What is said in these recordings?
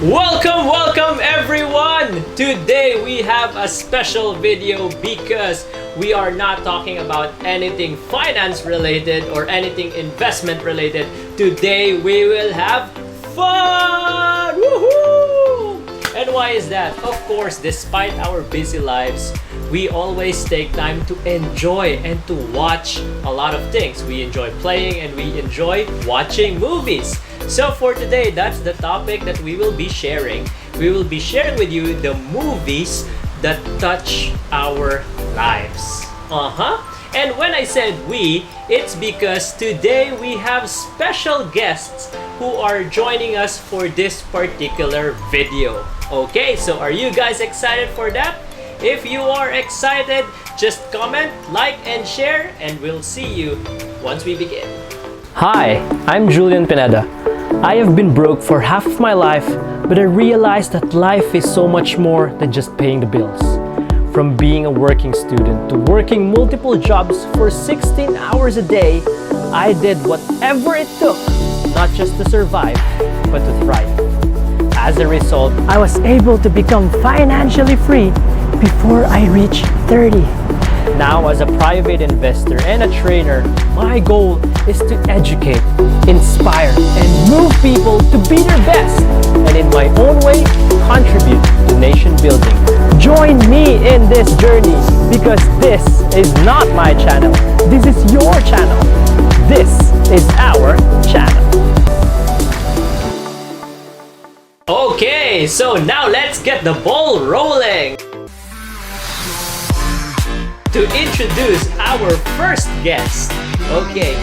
Welcome everyone! Today we have a special video because we are not talking about anything finance related or anything investment related. Today we will have fun! Woohoo! And why is that? Of course, despite our busy lives, we always take time to enjoy and to watch a lot of things. We enjoy playing and we enjoy watching movies. So for today, that's the topic that we will be sharing. We will be sharing with you the movies that touch our lives. And when I said we, it's because today we have special guests who are joining us for this particular video. Okay, so are you guys excited for that? If you are excited, just comment, like, and share, and we'll see you once we begin. Hi, I'm Julian Pineda. I have been broke for half of my life, but I realized that life is so much more than just paying the bills. From being a working student to working multiple jobs for 16 hours a day, I did whatever it took, not just to survive, but to thrive. As a result, I was able to become financially free before I reached 30. Now, as a private investor and a trainer, my goal is to educate, inspire, and move people to be their best, and in my own way, contribute to nation building. Join me in this journey because this is not my channel. This is your channel. This is our channel. Okay, so now let's get the ball rolling. To introduce our first guest. Okay,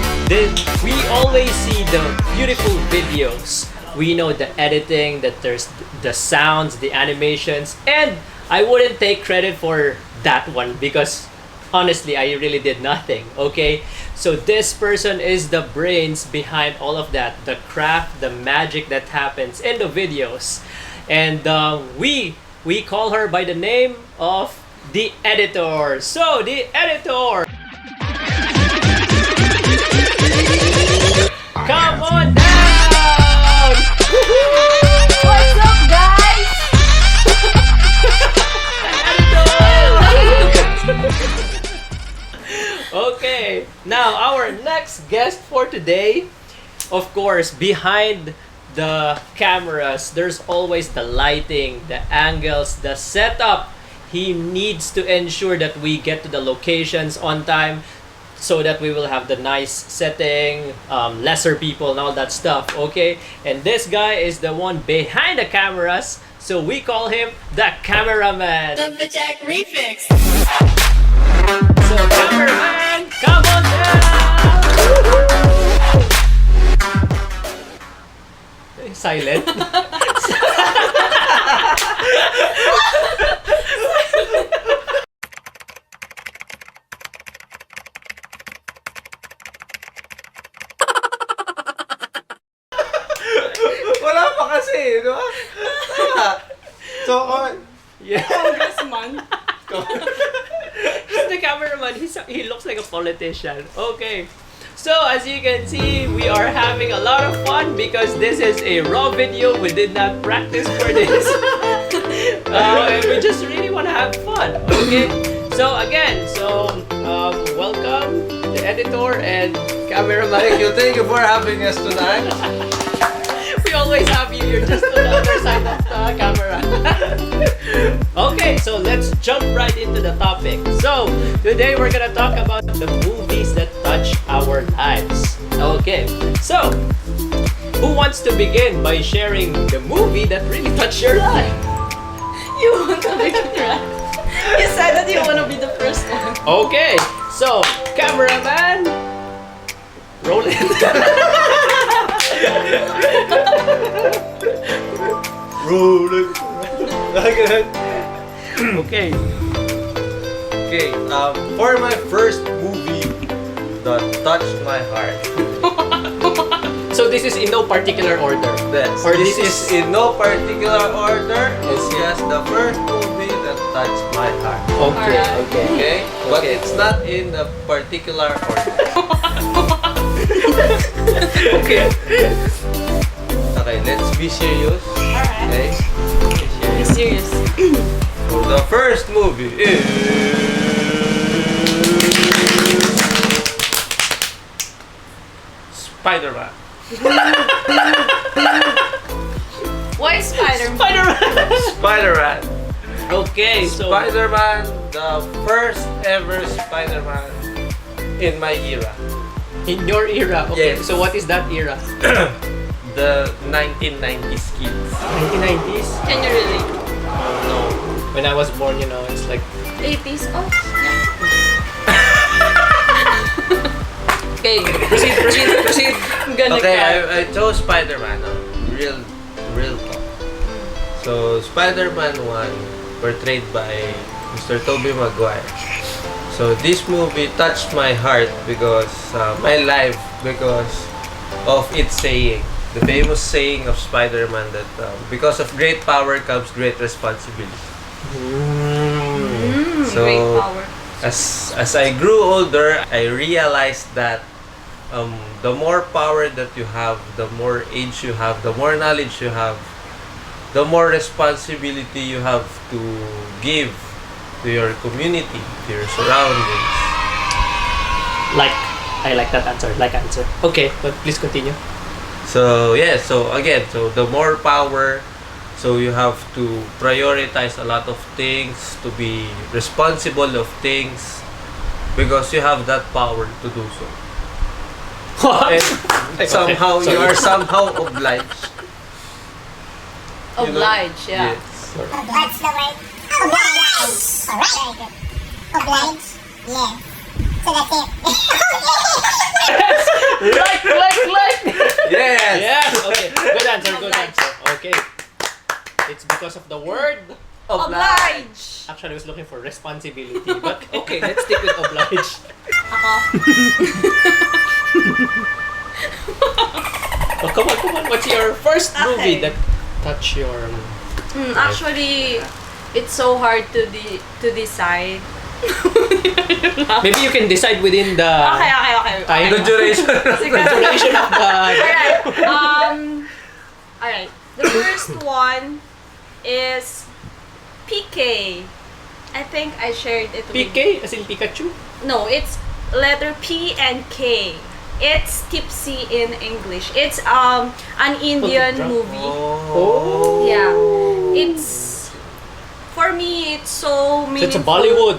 we always see the beautiful videos. We know the editing, that there's the sounds, the animations, and I wouldn't take credit for that one because honestly, I really did nothing. Okay, so this person is the brains behind all of that, the craft, the magic that happens in the videos, and we call her by the name of the editor. So the editor, come on down. What's up, guys? Okay, now our next guest for today, of course, behind the cameras, there's always the lighting, the angles, the setup. He needs to ensure that we get to the locations on time so that we will have the nice setting, lesser people and all that stuff, okay? And this guy is the one behind the cameras, so we call him the cameraman. The Jack Refix. So cameraman, come on down! Silent. Wala pa kasi, no? So, Yeah. Congressman. He's the cameraman. He looks like a politician. Okay. So as you can see, we are having a lot of fun because this is a raw video. We did not practice for this. And we just really want to have fun. Okay. So again, welcome the editor and cameraman. thank you for having us tonight. We always have you. You're just on the other side of the camera. Okay, so let's jump right into the topic. So today we're gonna talk about the movies that touch our lives. Okay, so who wants to begin by sharing the movie that really touched your life? You want to be right? You said that you want to be the first one. Okay, so cameraman, roll it. Rolling. Okay. Okay, for my first movie that touched my heart. So this is in no particular order. This, Or this this is in no particular order. It's just the first movie that touched my heart. Okay, Alright. okay. Okay? But Okay. it's not in a particular order. Okay. Okay, let's be serious. Alright. Okay? serious. So the first movie is Spider-Man. Why Spider-Man? Spider-Man. Spider-Man. Okay, so Spider-Man, the first ever Spider-Man in my era. in your era, okay. Yes. So what is that era? The 1990s kids. 1990s. Can you relate? No, when I was born, it's like 80s? Oh. Okay. proceed. I'm gonna Okay, cry. I chose Spider-Man. Real talk. So Spider-Man 1, portrayed by Mr. Tobey Maguire. So this movie touched my heart because my life because of its saying, the famous saying of Spider-Man that because of great power comes great responsibility. So Great power. as I grew older, I realized that the more power that you have, the more age you have, the more knowledge you have, the more responsibility you have to give to your community, to your surroundings. I like that answer. Okay, but please continue. So yeah, so the more power, so you have to prioritize a lot of things, to be responsible of things, because you have that power to do so. And somehow you are somehow obliged. Oblige, yeah. Yes. What's the word? Oblige. Alright. Oblige. Yeah. So that's it. Like. Yes. Yes. Okay. Good answer. Okay. It's because of the word. Oblige. Actually, I was looking for responsibility, but okay, let's stick with oblige. Ako. Oh, come on. What's your first movie Okay. that touched your? Actually, it's so hard to decide. Maybe you can decide within the Okay. time. The duration. Sige. duration of the. Alright. Alright. The first one is PK. I think I shared it with PK, as in Pikachu. No, it's letter P and K. It's Tipsy in English. It's an Indian movie. Oh. Yeah. It's for me it's so So meaningful. it's a Bollywood.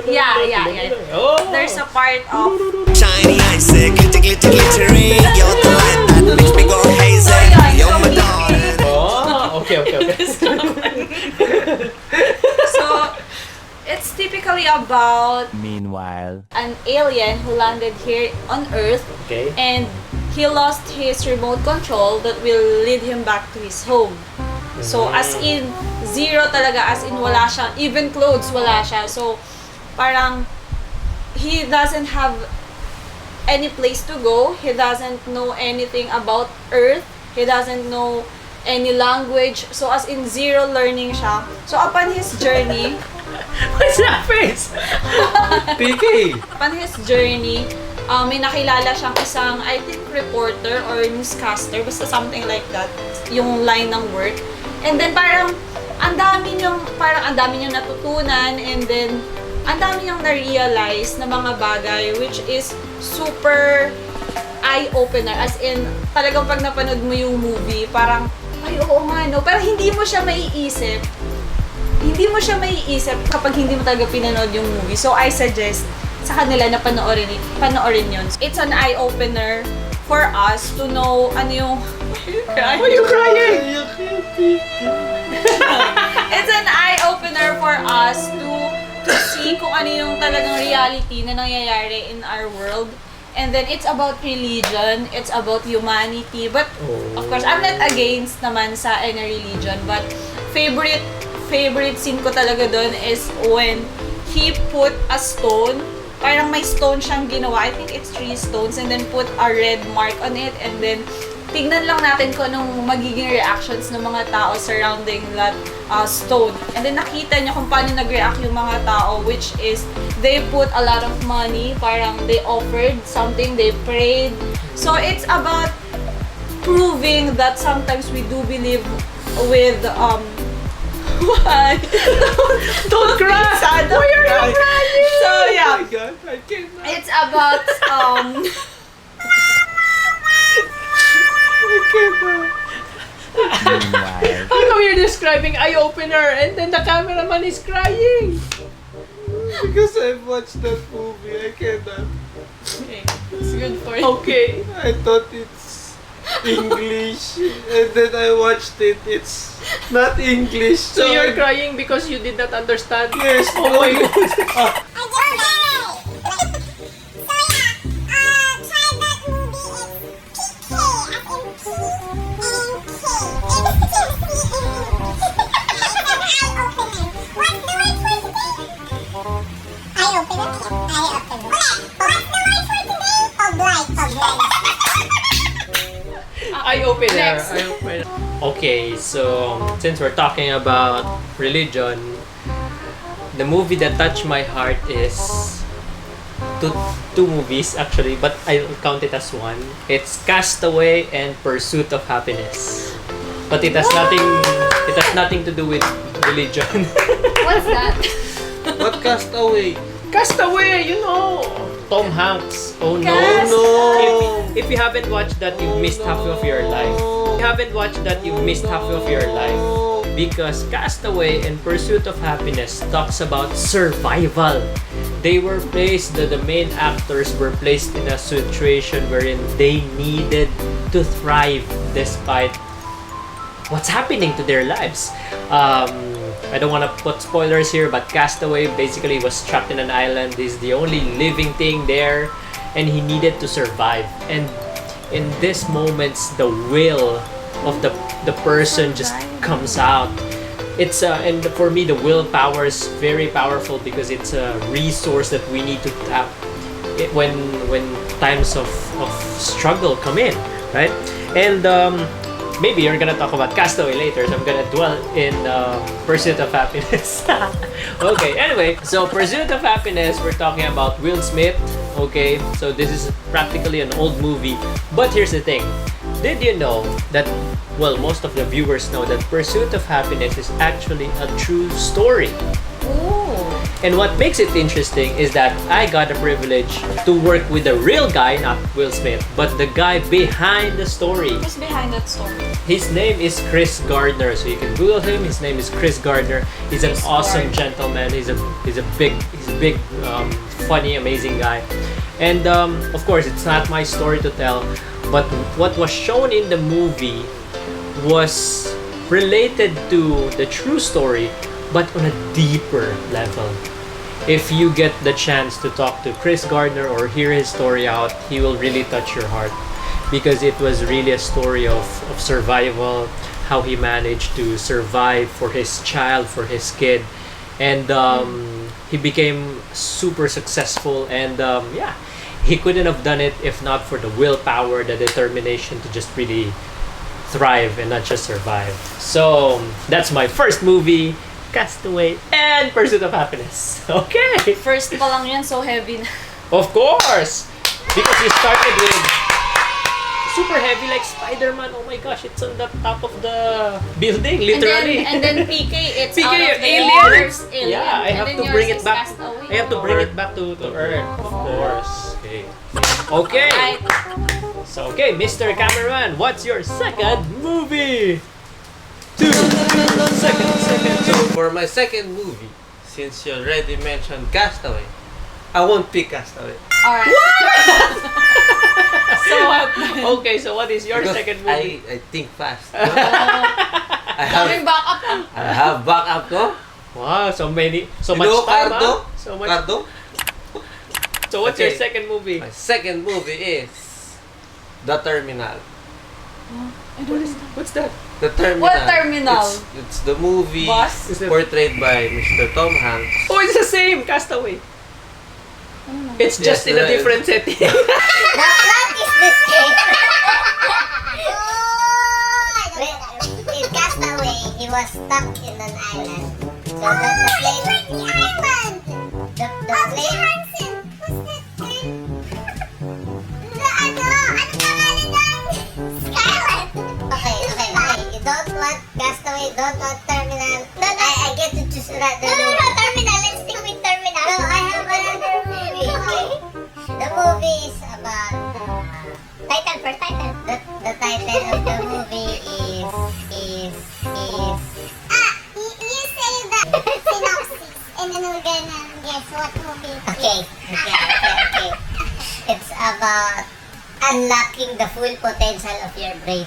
Yeah. Oh. There's a part of Shiny eyes, glittery. You're the light that makes me go hazy. You're my darling. Oh, okay. so it's typically about Meanwhile, an alien who landed here on Earth Okay. and he lost his remote control that will lead him back to his home. So as in zero talaga, as in wala siya, even clothes wala siya. So parang he doesn't have any place to go. He doesn't know anything about Earth. He doesn't know any language. So as in zero learning siya. So upon his journey, What's that face? PK. upon his journey, may nakilala siyang isang, I think, reporter or newscaster, basta something like that, yung line ng work. And then parang, ang dami niyang natutunan, and then, ang dami niyang na-realize na mga bagay, which is super eye-opener. As in, talagang pag napanood mo yung movie, parang, ay, oo nga, no? Pero hindi mo siya maiisip kapag hindi mo talaga pinanood yung movie. So, I suggest sa kanila na panoorin yun. It's an eye-opener for us to know ano yung... Why are you crying? It's an eye-opener for us to see kung ano yung talagang reality na nangyayari in our world. And then, it's about religion, it's about humanity. But, of course, I'm not against naman sa any religion. But, favorite scene ko talaga doon is when he put a stone, parang may stone siyang ginawa, I think it's 3 stones, and then put a red mark on it, and then tignan lang natin kung anong magiging reactions ng mga tao surrounding that stone. And then nakita niya kung paano nag-react yung mga tao, which is they put a lot of money, parang they offered something, they prayed. So it's about proving that sometimes we do believe with Why? Don't cry! Sad. Why are you crying? So yeah, Oh my God, I cannot. it's about I cannot. How come you're describing eye opener and then the cameraman is crying? Because I've watched that movie, I cannot. okay, it's good for you. Okay. I thought it's English, and then I watched it. It's not English. So you're I- crying because you did not understand? Yes. Oh my God. I just got it. So yeah, try that movie. It's PK as in P and K. Eye-opener. What's the word for today? Eye-opener. What's the word for today? Oblige. Eye opener. Next. Eye opener. Okay, so since we're talking about religion, the movie that touched my heart is two movies actually, but I'll count it as one. It's Castaway and Pursuit of Happiness. But it has nothing to do with religion. What's that? What Castaway? Castaway, you know, Tom Hanks. Oh no. Cast- No. If you haven't watched that, you've missed half of your life. If you haven't watched that, you've missed half of your life. Because Castaway and Pursuit of Happiness talks about survival. They were placed, the main actors were placed in a situation wherein they needed to thrive despite what's happening to their lives. I don't want to put spoilers here, but Castaway basically was trapped in an island. He's the only living thing there, and he needed to survive. And in these moments, the will of the person just comes out. It's and for me, the willpower is very powerful because it's a resource that we need to tap when times of struggle come in, right? And maybe you're gonna talk about Castaway later, so I'm gonna dwell in Pursuit of Happiness. Okay, anyway, so Pursuit of Happiness, we're talking about Will Smith. Okay, so this is practically an old movie, but here's the thing. Did you know that, well, most of the viewers know that Pursuit of Happiness is actually a true story? Ooh. And what makes it interesting is that I got the privilege to work with the real guy, not Will Smith, but the guy behind the story. Who's behind that story? His name is Chris Gardner, so you can Google him. His name is Chris Gardner. He's an Chris awesome Gardner. gentleman. He's a big, funny, amazing guy. And of course, it's not my story to tell, but what was shown in the movie was related to the true story, but on a deeper level. If you get the chance to talk to Chris Gardner or hear his story out, he will really touch your heart because it was really a story of survival, how he managed to survive for his child, for his kid, and he became super successful. And yeah, he couldn't have done it if not for the willpower, the determination to just really thrive and not just survive. So that's my first movie, Castaway and Pursuit of Happiness. Okay. First pa lang yan, so heavy na. Of course! Because you started with super heavy like Spider-Man. Oh my gosh, it's on the top of the building, literally. And then PK, it's PK, out of the alien. universe, alien. Yeah, I And have then to yours bring it is back. Castaway. I have to bring it back to Earth. Of course. Okay. Okay. Right. So, okay, Mr. Cameraman, what's your second movie? Second. So for my second movie, since you already mentioned Castaway, I won't pick Castaway. Alright. So what? Okay, so what is your Because second movie? I think fast. Daming backup ah. I have backup ko. Wow, so much You time. know ah. Cardo? So much. Cardo? So what's your Okay. second movie? My second movie is The Terminal. What's that? The Terminal. What Terminal? It's the movie Bus? Is it- portrayed by Mr. Tom Hanks. Oh, it's the same, Castaway. It's just Yes, in a right. different setting. What is this game? In Castaway, he was stuck in an island. So the plane... The island! The plane... Who's that thing? Ano pangalan ng Skyland? Okay. You don't want Castaway, don't want Terminal. No, I get to choose that. No, Terminal. Let's stick with Terminal. No, I have another movie. Okay. The movie is about title first. Title. The title of the movie is you say the synopsis and then we're gonna guess what movie. Okay. It's about unlocking the full potential of your brain.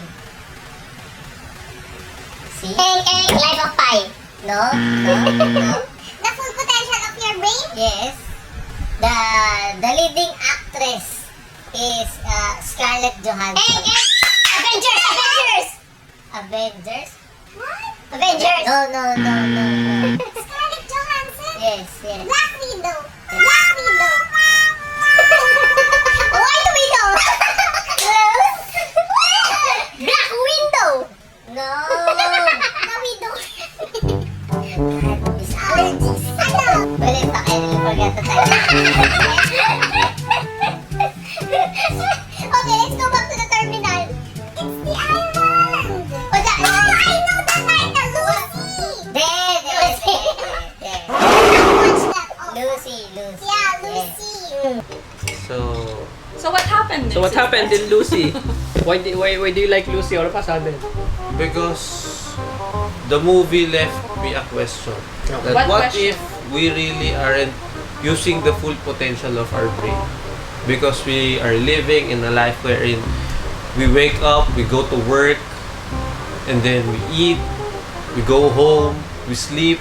See? Life of Pi. No. The full potential of your brain? Yes. The leading actress is Scarlett Johansson. Avengers? What? Avengers? No. Scarlett Johansson? Yes. Black Widow. White Widow. Black Widow. No. The Widow. These allergies. Well, if I really forget the title. Okay, let's go back to the terminal. It's the island. I know the title. Lucy. There. Watch that. Lucy. Yeah, Lucy. So what happened? So what happened in Lucy? Why do you like Lucy all of a sudden? Because the movie left me a question. That What what question? if we really aren't using the full potential of our brain? Because we are living in a life wherein we wake up, we go to work, and then we eat, we go home, we sleep.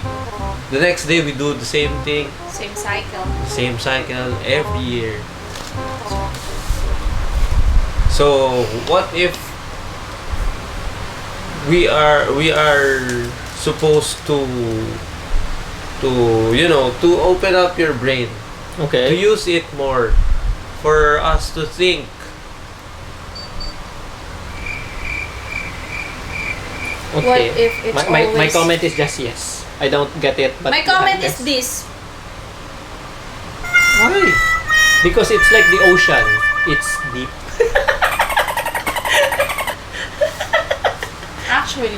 The next day we do the same thing, Same cycle. same cycle every year. So what if we are supposed to open up your brain, to Okay. use it more, for us to think. Okay. What if it's my always... comment is just yes. I don't get it, but My comment is yes. this. Why? Because it's like the ocean. It's deep. Actually,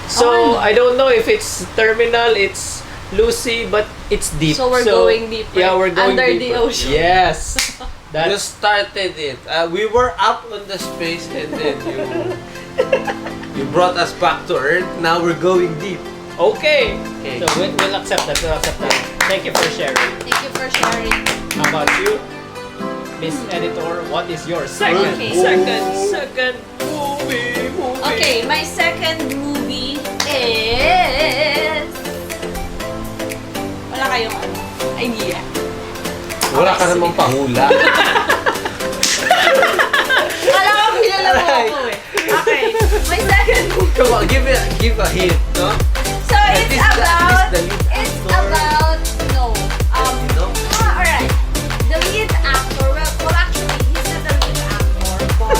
So I don't know if it's terminal, it's Lucy, but it's deep. So we're going deeper. Yeah, we're going Under the deeper. ocean. Yes. You That's started it. We were up on the space, and then you brought us back to Earth. Now we're going deep. okay. Okay. So we'll accept that. Thank you for sharing. thank you for sharing. How about you, Miss Editor? What is your second Okay. second movie? Okay, my second movie is... Wala kayong idea. Wala ka namang pahula. Wala kang kilala mo ako eh. Okay, my second movie. Come on, give a hint, no? So it's This about... the lead It's actor. about... No. No? Alright. The lead actor, well actually, he's not the lead actor, but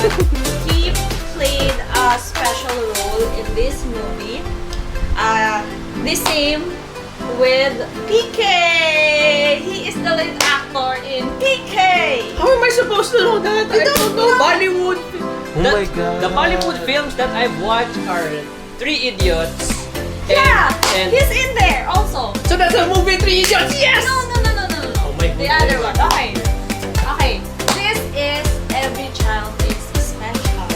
he played a special role in this movie. The same with PK. He is the lead actor in PK. How am I supposed to know that? I don't know. Bollywood. Oh my God. The Bollywood films that I've watched are Three Idiots. And He's in there also. so that's a movie, Three Idiots. Yes. No. Oh my The goodness. other one. Okay. This is Every Child is Special.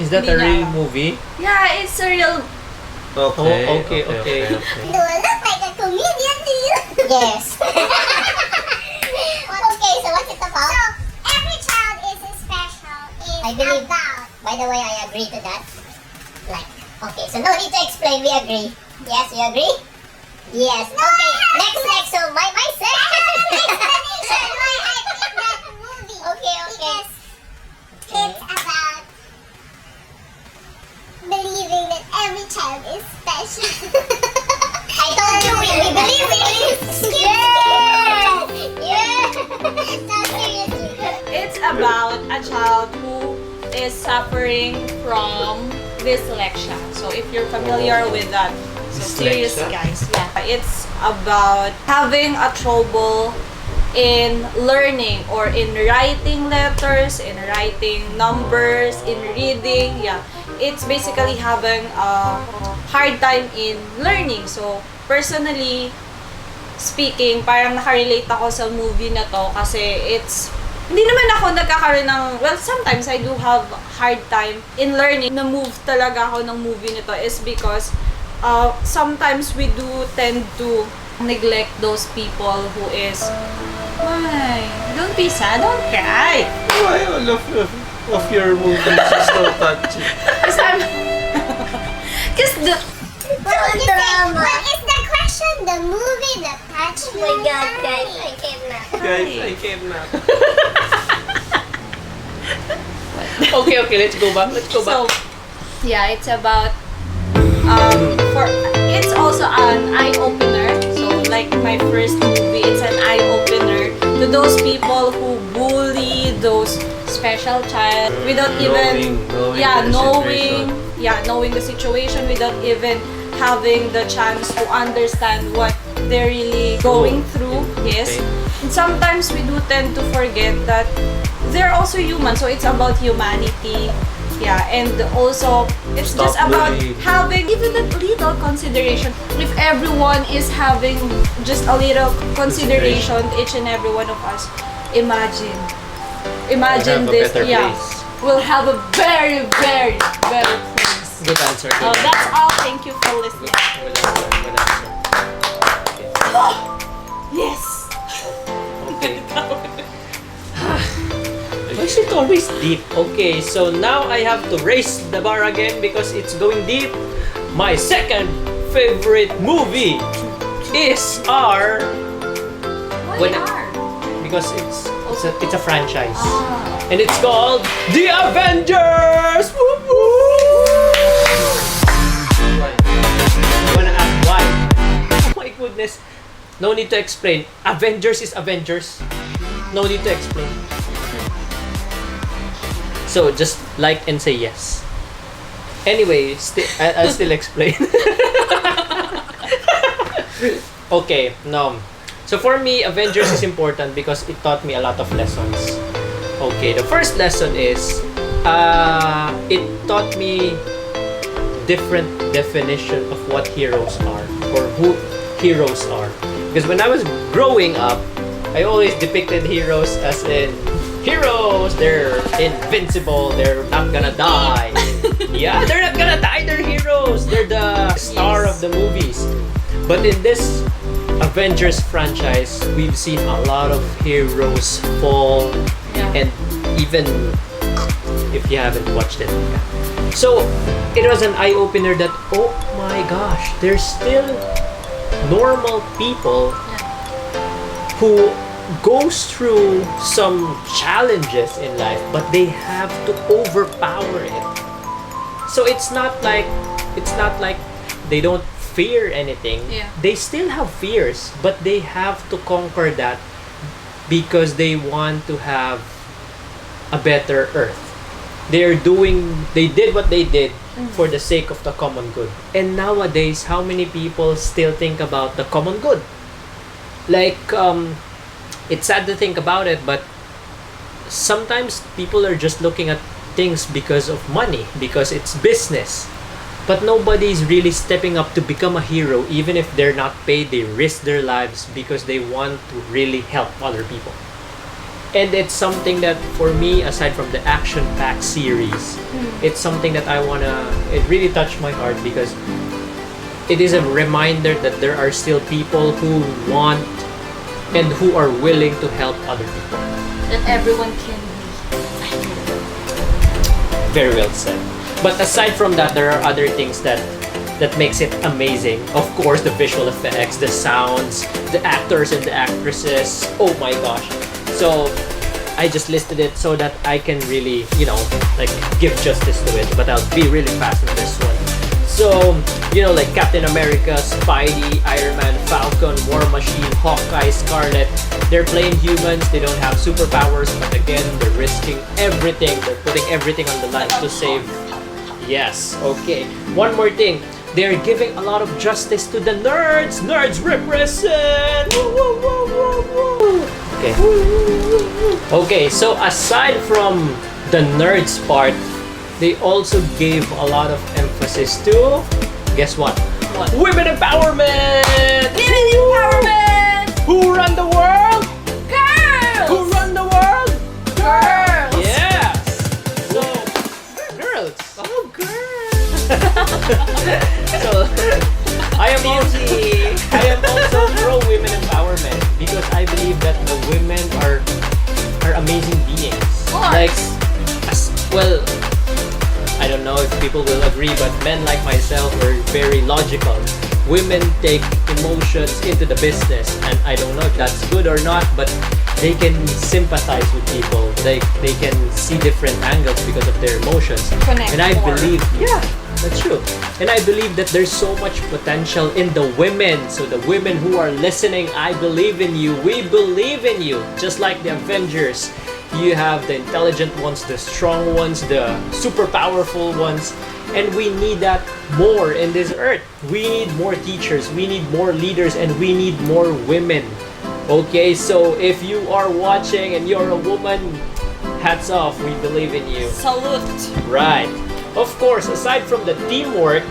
Is that a Hindi real na. movie? Yeah, it's a real... Okay. Oh, okay. Do I look like a comedian to you? Yes. Okay, so what's it about? So, every child is special. I believe that. By the way, I agree to that. Like, okay, so no need to explain. We agree. Yes, you agree? Yes. Okay. Next. So my second explanation why I picked that movie. Okay. It's about believing that every child is special. I told you we believe it. Yeah. No, seriously. It's about a child who is suffering from dyslexia. So if you're familiar with that, so serious Dyslexia? guys, yeah. It's about having a trouble in learning or in writing letters, in writing numbers, in reading, yeah. it's basically having a hard time in learning. So, personally speaking, parang nakarelate ako sa movie na to kasi hindi naman ako nagkakaroon ng, well, sometimes I do have hard time in learning. Na-move talaga ako ng movie nito is because sometimes we do tend to neglect those people who is, why? Don't be sad, don't cry. Why all of your movies is so touchy? Because I'm... Because the... What is the question? The movie that touched me? Oh my God, guys, I kidnapped. Guys, I kidnapped. Okay, let's go back. So, yeah, it's about it's also an eye-opener. So, like my first movie, it's an eye-opener to those people who bully those special child without knowing the situation, without even having the chance to understand what they're really going through. Yes. And sometimes we do tend to forget that they're also human, so it's about humanity. Yeah, and also it's Stop just about bullying. having even a little consideration. If everyone is having just a little consideration, each and every one of us, imagine We'll have a this. better Yeah, place. we'll have a very, very better place. Good answer. Good answer. That's all. Thank you for listening. Good answer. Yes. Okay. Why is it always deep? Okay, so now I have to raise the bar again because it's going deep. My second favorite movie is our... Why When- are? Because it's a franchise. And it's called The Avengers! Woo woo! I wanna ask why. Oh my goodness. No need to explain. Avengers is Avengers. No need to explain. So just like and say yes. Anyway, I'll still explain. Okay, no. So for me, Avengers is important because it taught me a lot of lessons. Okay, the first lesson is it taught me different definition of what heroes are or who heroes are. Because when I was growing up, I always depicted heroes as in heroes, they're invincible, they're not gonna die. Yeah, they're not gonna die, they're heroes. They're the star of the movies. But in this Avengers franchise, we've seen a lot of heroes fall, and even if you haven't watched it. So it was an eye-opener that, oh my gosh, there's still normal people who goes through some challenges in life, but they have to overpower it. So it's not like they don't fear anything. Yeah. They still have fears, but they have to conquer that because they want to have a better earth. They did what they did for the sake of the common good. And nowadays, how many people still think about the common good? Like, it's sad to think about it, but sometimes people are just looking at things because of money, because it's business. But nobody's really stepping up to become a hero, even if they're not paid. They risk their lives because they want to really help other people. And it's something that, for me, aside from the action-packed series, it's something that it really touched my heart because it is a reminder that there are still people who want and who are willing to help other people. That everyone can be. Very well said. But aside from that, there are other things that makes it amazing. Of course, the visual effects, the sounds, the actors and the actresses. Oh my gosh. So I just listed it so that I can really, give justice to it. But I'll be really fast on this one. So, like Captain America, Spidey, Iron Man, Falcon, War Machine, Hawkeye, Scarlet. They're plain humans, they don't have superpowers, but again, they're risking everything. They're putting everything on the line to save. Yes, okay. One more thing. They're giving a lot of justice to the nerds. Nerds represent! Woo, woo, woo, woo, woo. Okay. Okay, so aside from the nerds part, they also gave a lot of emphasis to, guess what? What? Women empowerment! Women empowerment! Who run the world? Girls! Who run the world? Girls! Yes! So, girls. Oh, girls! So, I am also pro women empowerment because I believe that the women are amazing beings. course. Like, well, I don't know if people will agree, but men like myself are very logical. Women take emotions into the business, and I don't know if that's good or not, but they can sympathize with people. They can see different angles because of their emotions. Connect and I more. believe, yeah, that's true. And I believe that there's so much potential in the women. So the women who are listening, I believe in you. We believe in you. Just like the Avengers. You have the intelligent ones, the strong ones, the super powerful ones. And we need that more in this earth. We need more teachers, we need more leaders, and we need more women. Okay, so if you are watching and you're a woman, hats off, we believe in you. Salute. Right. Of course, aside from the teamwork,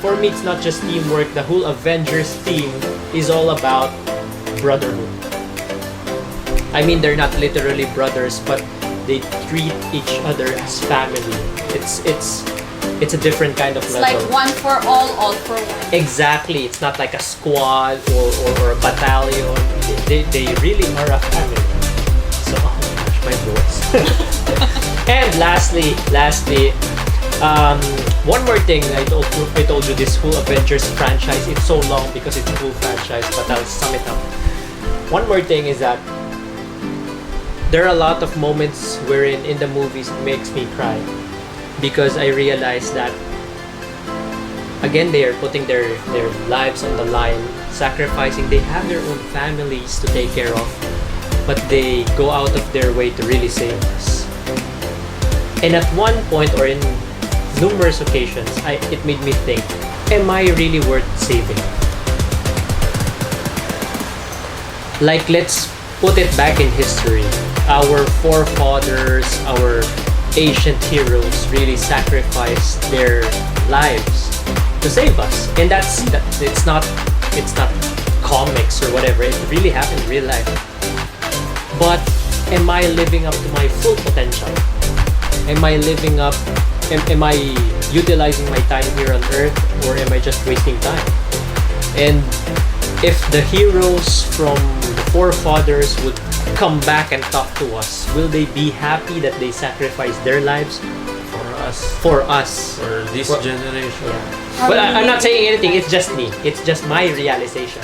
for me it's not just teamwork, the whole Avengers team is all about brotherhood. I mean, they're not literally brothers, but they treat each other as family. It's a different kind of It's level. like one for all for one. Exactly. It's not like a squad or a battalion. They really are a family. So, oh my gosh, my voice. And lastly, one more thing. I told you this whole Avengers franchise. It's so long because it's a full franchise, but I'll sum it up. One more thing is that there are a lot of moments wherein in the movies it makes me cry because I realize that again they are putting their lives on the line, sacrificing. They have their own families to take care of, but they go out of their way to really save us. And at one point or in numerous occasions, it made me think, am I really worth saving? Like, let's put it back in history. Our forefathers, our ancient heroes really sacrificed their lives to save us. And it's not comics or whatever. It really happened in real life. But am I living up to my full potential? Am I living up? Am I utilizing my time here on Earth, or am I just wasting time? And if the heroes from the forefathers would come back and talk to us, will they be happy that they sacrificed their lives For us? For this generation. Yeah. But I'm not saying anything. It's just me. It's just my realization.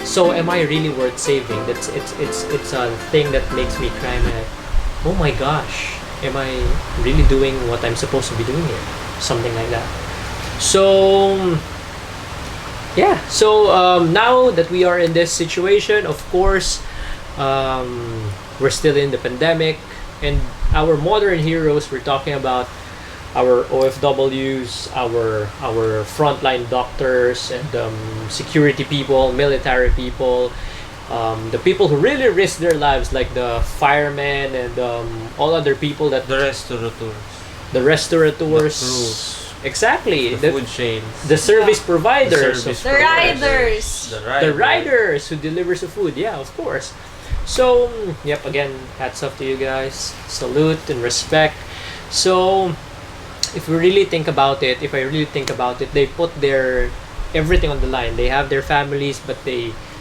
So am I really worth saving? It's a thing that makes me cry. Like, oh my gosh, am I really doing what I'm supposed to be doing here? Something like that. So yeah. So now that we are in this situation, of course, we're still in the pandemic, and our modern heroes. We're talking about our OFWs, our frontline doctors, and security people, military people, the people who really risk their lives, like the firemen and all other people that The restaurateurs. the restaurateurs, The crews. exactly, The food chains. the service providers, The service The riders. the riders who delivers the food. Yeah, of course. So, yep, again, hats off to you guys. Salute and respect. So, if I really think about it, they put their everything on the line. They have their families, but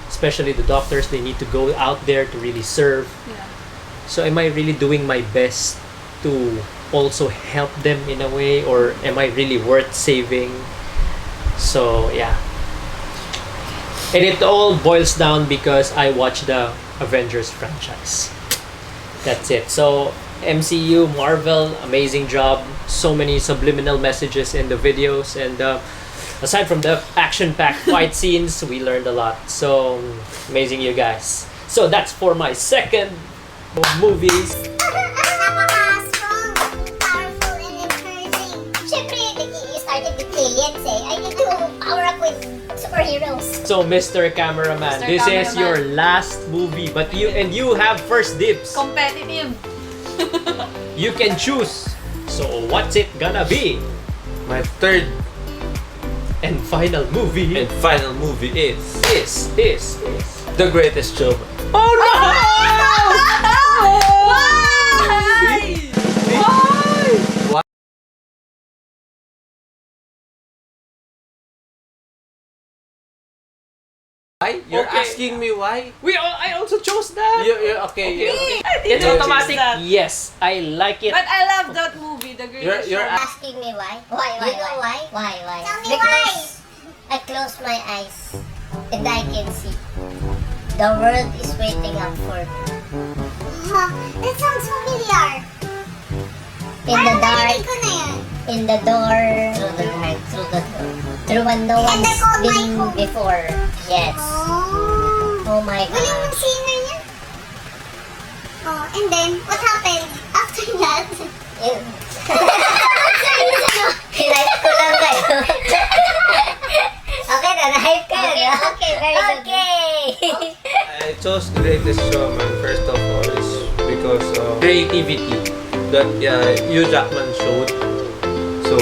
especially the doctors, they need to go out there to really serve. Yeah. So, am I really doing my best to also help them in a way, or am I really worth saving? So, yeah. And it all boils down because I watched the Avengers franchise. That's it. So, MCU, Marvel, amazing job. So many subliminal messages in the videos, and aside from the action-packed fight scenes, we learned a lot. So, amazing, you guys. So, that's for my second movies. Napaka-strong, powerful, and encouraging. Siyempre, you started with aliens eh. I need to power up with superheroes. So, Mr. Cameraman, Mr. this is Cameraman. your last movie, but you have first dibs. Competitive. You can choose. So So what's it gonna be? My third And final movie and final movie is is The Greatest Showman. Oh no! Why? Why? You're Okay. asking me why? I also chose that. Okay. It's Yeah. automatic. That. Yes, I like it. But I love that movie, The Greatest You're Showman. Asking me why? Why? You know why? Why? Tell me Because I close my eyes and I can see. The world is waiting up for me. That sounds familiar. In the Parang dark, narinig ko na yan. in the door, through the dark, through the door. Through when no And one's I called my been home. before. Yes. Oh. Oh my Galing ng God. singer niya. Oh, and then, what happened after that? Hinipe ko lang kayo. Okay na, na-hype ka na. Okay, very good. Okay. I chose The Greatest Showman first of all is because of creativity that Hugh Jackman showed. So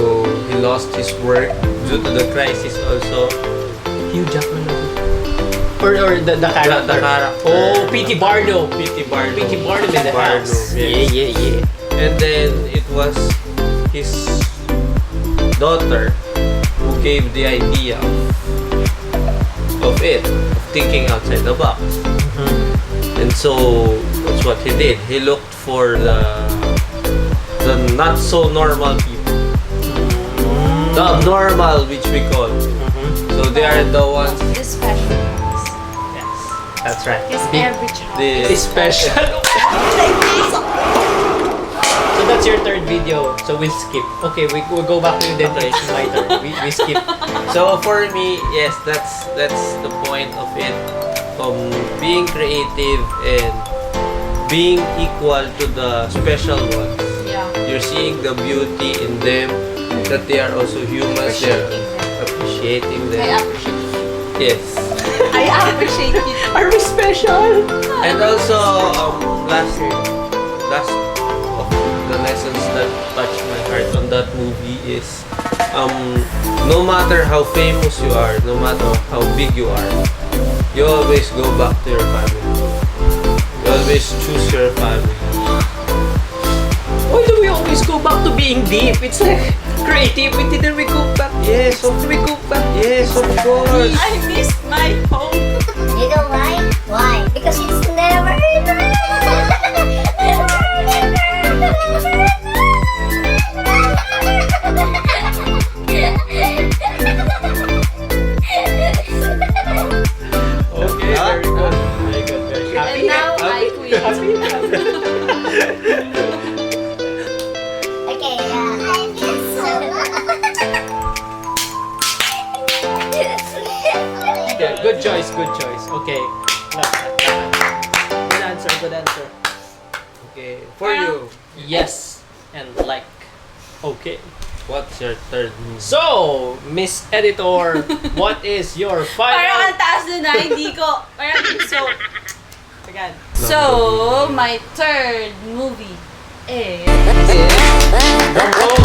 he lost his work due to the crisis also. Hugh Jackman or the character. The character. Oh, P.T. Barnum. P.T. Barnum. P.T. Barnum in the Barnum, house. yes. Yeah. And then it was his daughter who gave the idea of thinking outside the box. And so that's what he did. He looked for the not so normal people. The abnormal, which we call. So they are the ones. The special ones. Yes, that's right. Because every child The It's special. So that's your third video. So we'll skip. Okay, we'll go back to you then. Okay. It's my turn. We skip. So for me, yes, that's the point of it. Being creative and being equal to the special ones. Yeah. You're seeing the beauty in them, that they are also humans. They're appreciating I them. appreciate it. Yes. I appreciate it. Are we special? And also, last of the lessons that touched my heart on that movie is, no matter how famous you are, no matter how big you are, you always go back to your family. You always choose your family. Why do we always go back to being deep? It's like creativity, then we go back. Yes, of course. I missed my home. You know why? Why? Because it's never Okay, very good. Very good. Very happy. And now I quit. Happy. Okay, I feel so Yeah, good choice. Good choice. Okay. Good answer. Good answer. Okay, for you, Yes. And like. Okay. what's your third movie? So, Miss Editor, what is your Parang final? ang taas na hindi ko. Parang so. Again. So, my third movie is... Drum roll.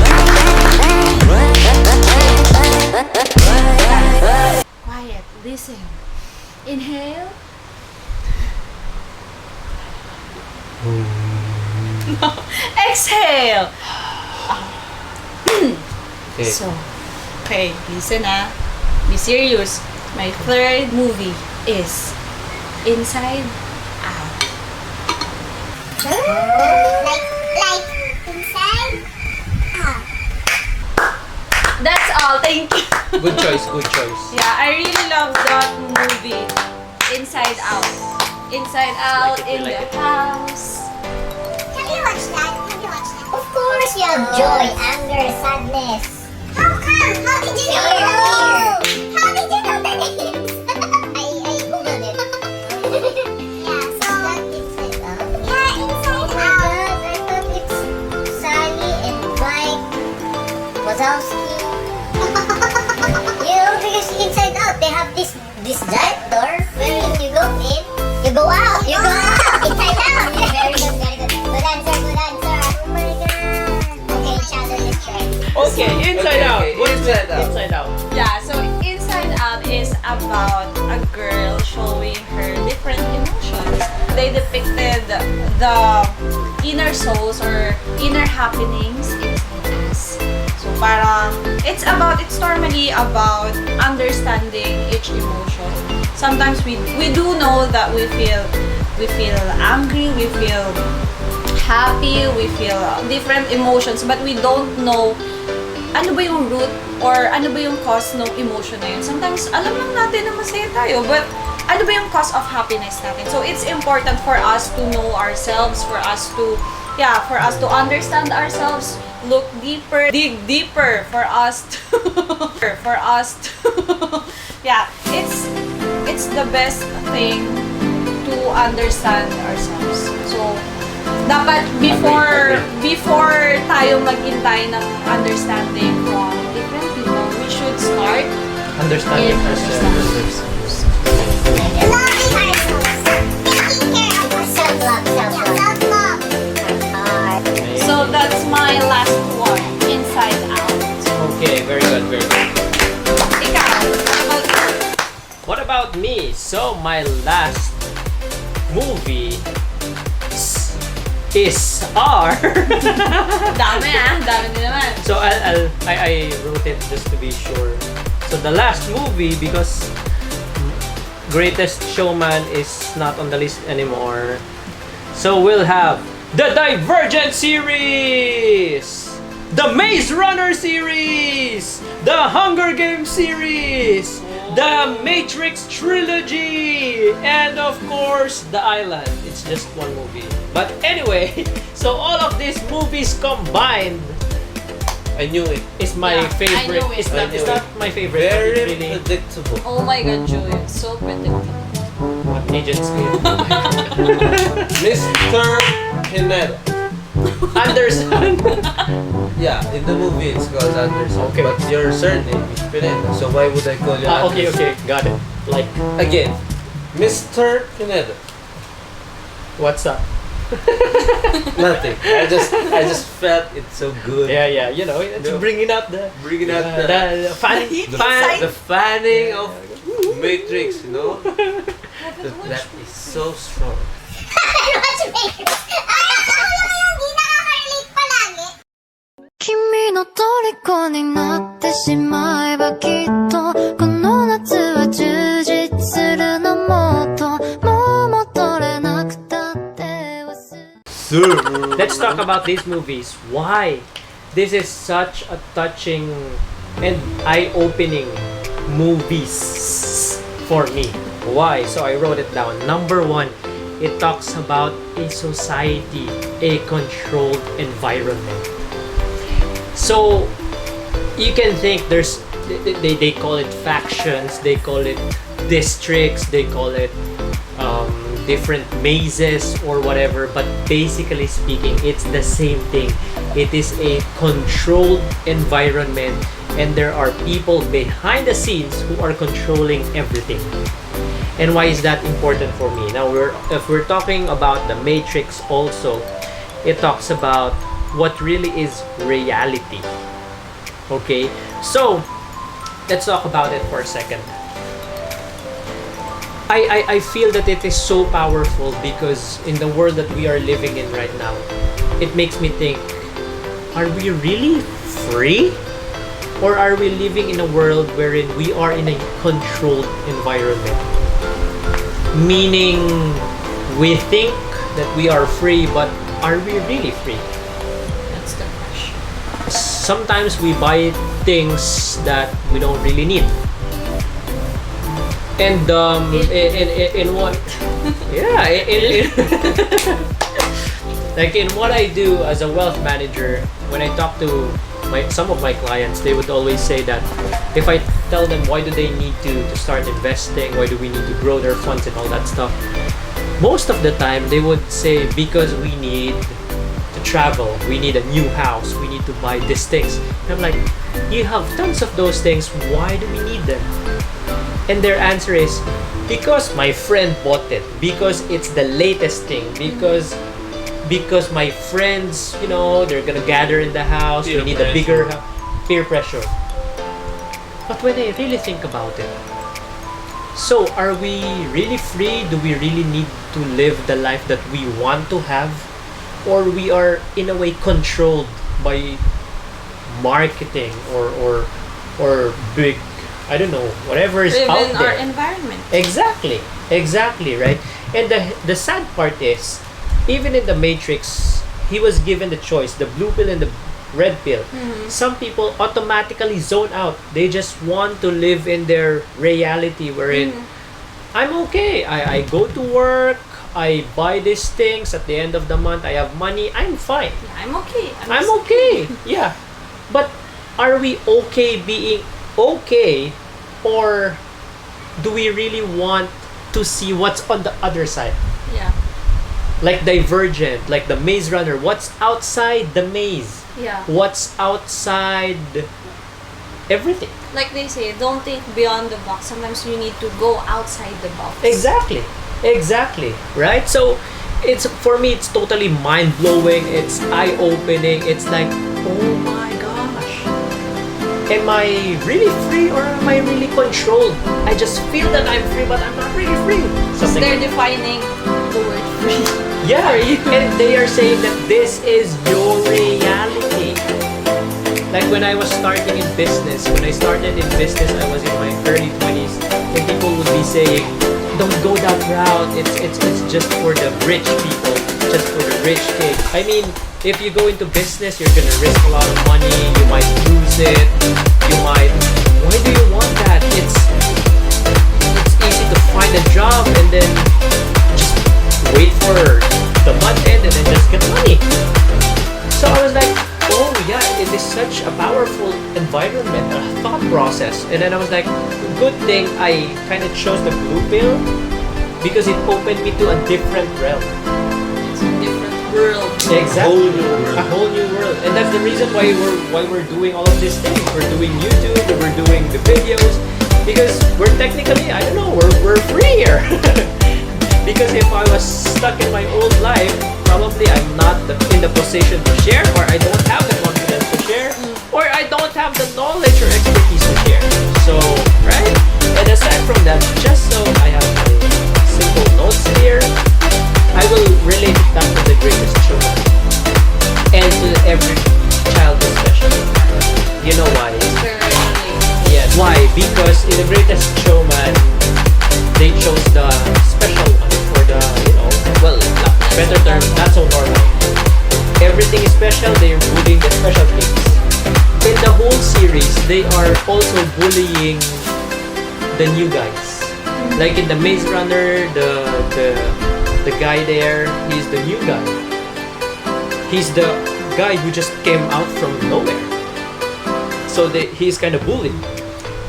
Quiet, listen. Inhale. No. Exhale. Okay. So, okay, listen be serious. My third movie is Inside Out. like inside. That's all, thank you. Good choice. Good choice. Yeah, I really love that movie. Inside Out. Inside Out, Like it, we in like the it. house. Have you watched that? Have you watched that? of course you have joy, anger, sadness. How come? How did you know? How did you know the names? I googled it. Yeah, so That inside out. yeah, inside Oh my out. God, I thought it's Sally and Mike Wazowski. You know, because inside out they have this giant door where you go in, you go out, you go out, inside out. Very good, very good. Good answer, good answer. Oh my god. Okay, challenge about a girl showing her different emotions. They depicted the inner souls or inner happenings inside us. So parang, it's normally about understanding each emotion. Sometimes we do know that we feel angry, we feel happy, we feel different emotions, but we don't know ano ba yung root or ano ba yung cause ng emotion na yun. Sometimes, alam lang natin na masaya tayo, but ano ba yung cause of happiness natin? So, it's important for us to know ourselves, for us to understand ourselves, look deeper, dig deeper, for us to, yeah, it's the best thing to understand ourselves. So, dapat before tayo maghintay ng understanding from different people, we should start Understanding ourselves. Loving ourselves. Taking care of ourselves. Self-love. So that's my last one, Inside Out. Okay, very good, very good. Ikaw, what about you? What about me? So my last movie is Dami din naman. So I wrote it just to be sure. So the last movie, because Greatest Showman is not on the list anymore. So we'll have the Divergent series, the Maze Runner series, the Hunger Games series, the Matrix trilogy, and of course, The Island. It's just one movie. But anyway, so all of these movies combined I knew it. is my Yeah, favorite. I knew it. It's not my favorite. but Very it really, predictable. Oh my God, Julian, so predictable. what Agent Smith. Mr. Pineda. Anderson. Yeah, in the movie it's called Anderson. Okay. But your surname is Pineda. So why would I call you Okay, Anderson? okay, got it. Like, Again, Mr. Pineda. what's up? Nothing. I just felt it's so good. Yeah, you know, it's No. bringing out the Bringing out the the fanning of Matrix, you know? That is so strong. Watchmaker. Ay, ako lang yung di nakaka-relate palagi. 君の虜になってしまえばきっとこの夏は充実するのもっともう戻れなくたって忘れ Let's talk about these movies. Why? This is such a touching and eye-opening movies for me. Why? So I wrote it down. Number one, it talks about a society, a controlled environment. So you can think they call it factions, they call it districts, they call it different mazes or whatever, but basically speaking, it's the same thing. It is a controlled environment, and there are people behind the scenes who are controlling everything. And why is that important for me? Now, if we're talking about the Matrix also, it talks about what really is reality. Okay, so let's talk about it for a second. I feel that it is so powerful because in the world that we are living in right now, it makes me think, are we really free? Or are we living in a world wherein we are in a controlled environment? Meaning, we think that we are free, but are we really free? That's the question. Sometimes we buy things that we don't really need. And in what in like in what I do as a wealth manager, when I talk to some of my clients, they would always say that if I tell them why do they need to start investing, why do we need to grow their funds and all that stuff, most of the time they would say because we need to travel, we need a new house, we need to buy these things. And I'm like, you have tons of those things, why do we need them? And their answer is, because my friend bought it, because it's the latest thing, because my friends, you know, they're gonna gather in the house, we need a bigger peer pressure. But when I really think about it, So, are we really free? Do we really need to live the life that we want to have? Or we are in a way controlled by marketing or big, I don't know, whatever is Live out in there. our environment. Exactly, right? And the sad part is, even in the Matrix, he was given the choice, the blue pill and the red pill. Some people automatically zone out. They just want to live in their reality wherein I'm okay. I go to work, I buy these things at the end of the month, I have money, I'm fine. Yeah, I'm okay. I'm okay. Yeah. But are we okay being okay, or do we really want to see what's on the other side? Yeah. Like Divergent, like the Maze Runner. What's outside the maze? Yeah. What's outside everything? Like they say, don't think beyond the box. Sometimes you need to go outside the box. Exactly, right? So it's, for me, it's totally mind-blowing, it's eye-opening, it's like, oh my gosh, am I really free or am I really controlled? I just feel that I'm free, but I'm not really free. Because they're defining the word free. Yeah, and they are saying that this is your reality. Like when I was starting in business, I was in my early 20s, and people would be saying, don't go that route, it's just for the rich people, just for the rich kids. I mean, if you go into business, you're gonna risk a lot of money, you might lose it, why do you want that? It's easy to find a job and then just wait for the month end and then just get money. So I was like, oh yeah, it is such a powerful environment, a thought process. And then I was like, good thing I kind of chose the blue pill because it opened me to a different realm. It's a different world. Exactly. A whole new world. And that's the reason why we're doing all of these things. We're doing YouTube, we're doing the videos, because we're technically, I don't know, we're free here. Because if I was stuck in my old life, probably I'm not in the position to share, or I don't have the confidence to share, or I don't have the knowledge or expertise to share. So, right? And aside from that, just so I have my simple notes here, I will relate it back to The Greatest Showman and to every child especially. You know why? Yes. Why? Because in The Greatest Showman, they chose the special one, or the, better term, not so normal. Everything is special, they're bullying the special kids. In the whole series, they are also bullying the new guys. Like in the Maze Runner, the guy there, he's the new guy. He's the guy who just came out from nowhere. So he's kind of bullied.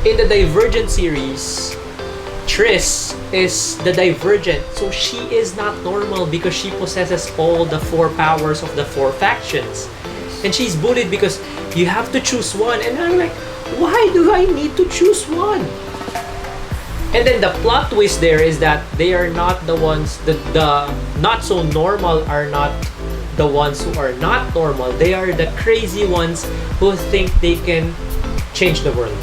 In the Divergent series, Triss is the Divergent, so she is not normal because she possesses all the 4 powers of the 4 factions. And she's bullied because you have to choose one. And I'm like, why do I need to choose one? And then the plot twist there is that they are not the ones, the not so normal are not the ones who are not normal. They are the crazy ones who think they can change the world.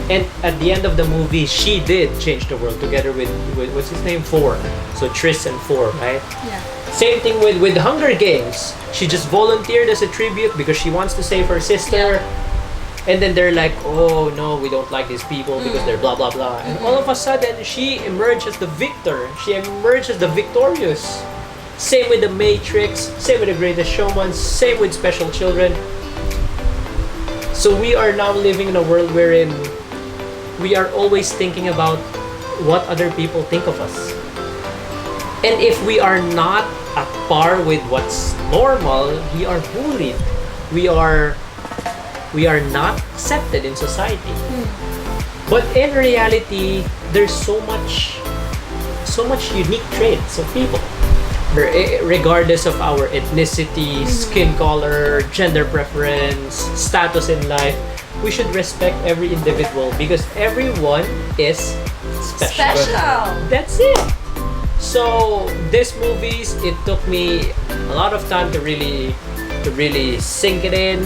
And at the end of the movie, she did change the world together with what's his name? 4. So Triss and 4, right? Yeah. Same thing with Hunger Games. She just volunteered as a tribute because she wants to save her sister. And then they're like, oh no, we don't like these people because they're blah blah blah. And all of a sudden, she emerged as the victor. She emerged as the victorious. Same with The Matrix, same with The Greatest Showman, same with Special Children. So we are now living in a world wherein we are always thinking about what other people think of us. And if we are not at par with what's normal, we are bullied. We are not accepted in society. But in reality, there's so much unique traits of people. Regardless of our ethnicity, skin color, gender preference, status in life, we should respect every individual because everyone is special. That's it. So these movies, it took me a lot of time to really sink it in.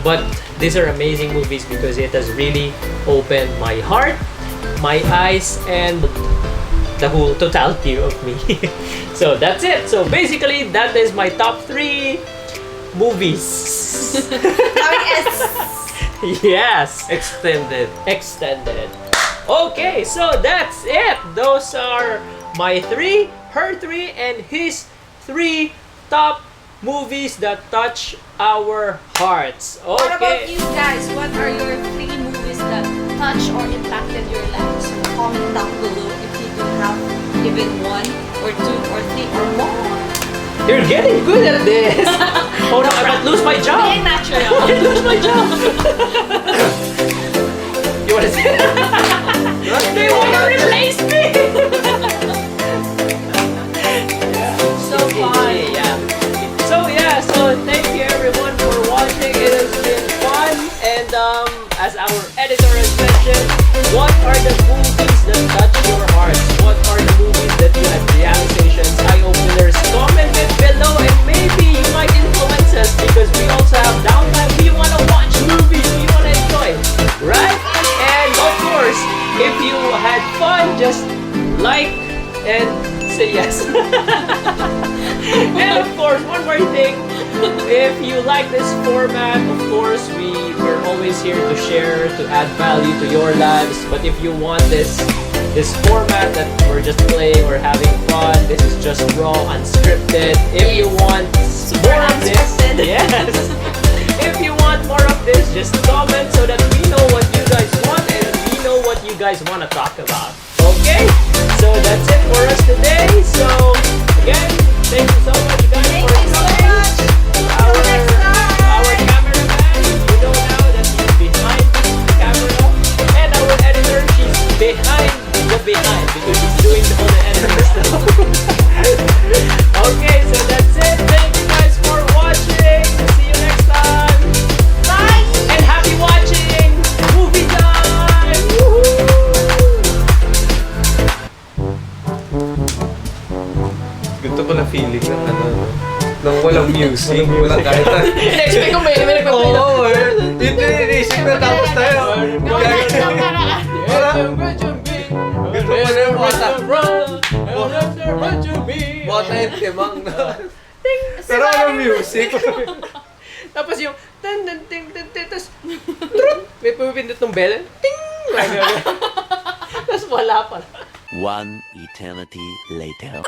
But these are amazing movies because it has really opened my heart my eyes, and the whole totality of me. So that's it. So basically, that is my top 3 movies. Yes. Extended. Extended. Okay, so that's it. Those are my 3, her 3, and his 3 top movies that touch our hearts. Okay. What about you guys? What are your 3 movies that touched or impacted your lives? So comment down below if you do have even 1 or 2 or 3 or more. You're getting good at this. Oh no, I might lose my job. Being natural. I might lose my job. You wanna say? They wanna replace me. So fun. So thank you everyone for watching. It has been fun. And as our editor has mentioned, what are the movies that touch your hearts? What are the movies that you had realizations, eye-openers? Comment it below and maybe you might influence us because we also have downtime. We want to watch movies. We want to enjoy. Right? And of course, if you had fun, just like and say yes. And of course, one more thing. If you like this format, of course, we're always here to share, to add value to your lives. But if you want this format that we're just playing, we're having fun, this is just raw, unscripted. If you want more of this, yes. If you want more of this, just comment so that we know what you guys want and we know what you guys want to talk about. Okay? So that's it for us today. So again, thank you so much guys for coming. Our cameraman, you know now that he's behind the camera, and our editor, she's behind the behind because she's doing all the editing stuff. Okay, so that's it. Thank you guys for watching. See you next time. Bye! And happy watching. Movie time. Ganito pala feeling ng nang walang music, walang kahit na. Expect ko may nagpa-play na. Oo, hindi inisip na tapos tayo. Ganito pala yung bata. Bata yung timang na. Pero walang music. Tapos yung tan tan ting ting ting tapos trut, may pumipindot ng bell. Ting! Tapos wala pala. One eternity later.